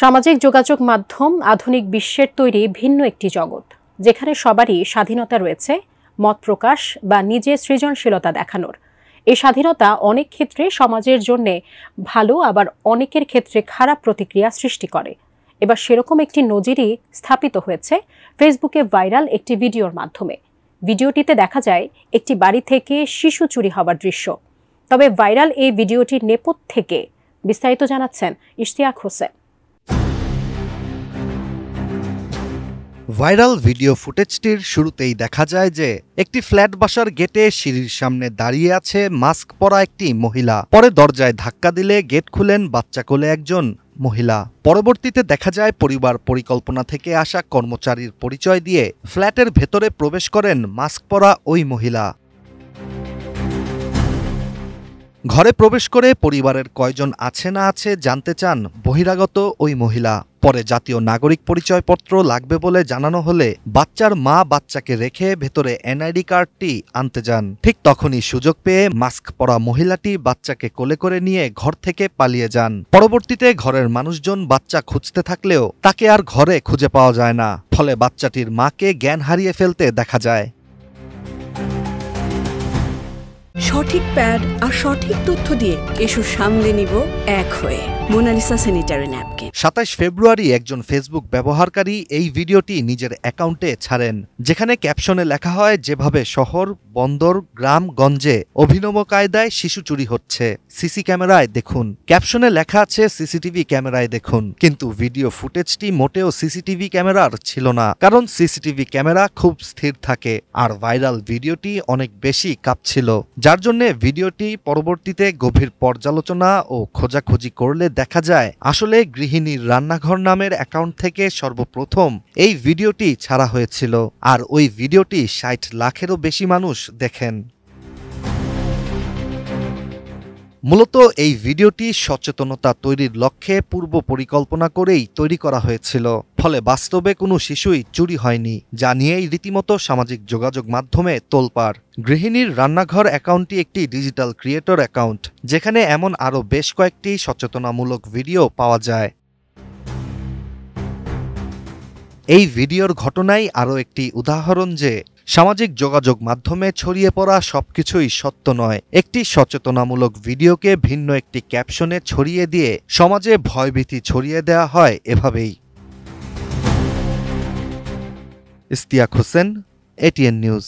সামাজিক যোগাযোগ মাধ্যম আধুনিক বিশ্বের তৈরি ভিন্ন একটি জগৎ, যেখানে সবারই স্বাধীনতা রয়েছে মত প্রকাশ বা নিজের সৃজনশীলতা দেখানোর। এই স্বাধীনতা অনেক ক্ষেত্রে সমাজের জন্য ভালো, আবার অনেকের ক্ষেত্রে খারাপ প্রতিক্রিয়া সৃষ্টি করে। এবার সেরকম একটি নজিরই স্থাপিত হয়েছে ফেসবুকে ভাইরাল একটি ভিডিওর মাধ্যমে। ভিডিওটিতে দেখা যায় একটি বাড়ি থেকে শিশু চুরি হওয়ার দৃশ্য। তবে ভাইরাল এই ভিডিওটির নেপথ্য থেকে বিস্তারিত জানাচ্ছেন ইশতিয়াক হোসেন। ভাইরাল ভিডিও ফুটেজটির শুরুতেই দেখা যায় যে একটি ফ্ল্যাট বাসার গেটে সিঁড়ির সামনে দাঁড়িয়ে আছে মাস্ক পরা একটি মহিলা। পরে দরজায় ধাক্কা দিলে গেট খুলেন বাচ্চা কোলে একজন মহিলা। পরবর্তীতে দেখা যায় পরিবার পরিকল্পনা থেকে আসা কর্মচারীর পরিচয় দিয়ে ফ্ল্যাটের ভেতরে প্রবেশ করেন মাস্ক পরা ওই মহিলা। ঘরে প্রবেশ করে পরিবারের কয়জন আছে না আছে জানতে চান বহিরাগত ওই মহিলা। পরে জাতীয় নাগরিক পরিচয়পত্র লাগবে বলে জানানো হলে বাচ্চার মা বাচ্চাকে রেখে ভেতরে এনআইডি কার্ডটি আনতে যান। ঠিক তখনই সুযোগ পেয়ে মাস্ক পরা মহিলাটি বাচ্চাকে কোলে করে নিয়ে ঘর থেকে পালিয়ে যান। পরবর্তীতে ঘরের মানুষজন বাচ্চা খুঁজতে থাকলেও তাকে আর ঘরে খুঁজে পাওয়া যায় না। ফলে বাচ্চাটির মাকে জ্ঞান হারিয়ে ফেলতে দেখা যায়। সঠিক প্যাড আর সঠিক তথ্য দিয়ে এসব সামলে নিব এক হয়ে মোনালিসা স্যানিটারি ন্যাপকিন। ২৭ ফেব্রুয়ারি একজন ফেসবুক ব্যবহারকারী এই ভিডিওটি নিজের অ্যাকাউন্টে ছাড়েন, যেখানে ক্যাপশনে লেখা হয় যেভাবে শহর, বন্দর, গ্রাম গঞ্জে অভিনব কায়দায় শিশু চুরি হচ্ছে, সিসি ক্যামেরায় দেখুন। ক্যাপশনে লেখা আছে সিসিটিভি ক্যামেরায় দেখুন, কিন্তু ভিডিও ফুটেজটি মোটেও সিসিটিভি ক্যামেরার ছিল না, কারণ সিসিটিভি ক্যামেরা খুব স্থির থাকে আর ভাইরাল ভিডিওটি অনেক বেশি কাঁপছিল, যার জন্য ভিডিওটি পরবর্তীতে গভীর পর্যালোচনা ও খোঁজাখুঁজি করলে দেখা যায় আসলে গৃহিণীর রান্নাঘর নামের অ্যাকাউন্ট থেকে সর্বপ্রথম এই ভিডিওটি ছাড়া হয়েছিল, আর ওই ভিডিওটি ৬০ লাখেরও বেশি মানুষ দেখেন। মূলত এই ভিডিওটি সচেতনতা তৈরির লক্ষ্যে পূর্ব পরিকল্পনা করেই তৈরি করা হয়েছিল, ফলে বাস্তবে কোনো শিশুই চুরি হয়নি, যা নিয়েই রীতিমতো সামাজিক যোগাযোগ মাধ্যমে তোলপাড়। গৃহিণীর রান্নাঘর অ্যাকাউন্টটি একটি ডিজিটাল ক্রিয়েটর অ্যাকাউন্ট, যেখানে এমন আরও বেশ কয়েকটি সচেতনামূলক ভিডিও পাওয়া যায়। এই ভিডিওর ঘটনাই আরও একটি উদাহরণ যে সামাজিক যোগাযোগ মাধ্যমে ছড়িয়ে পড়া সবকিছুই সত্য নয়। একটি সচেতনামূলক ভিডিওকে ভিন্ন একটি ক্যাপশনে ছড়িয়ে দিয়ে সমাজে ভয়ভীতি ছড়িয়ে দেওয়া হয় এভাবেই। Ishtiaq Hossain, ATN news.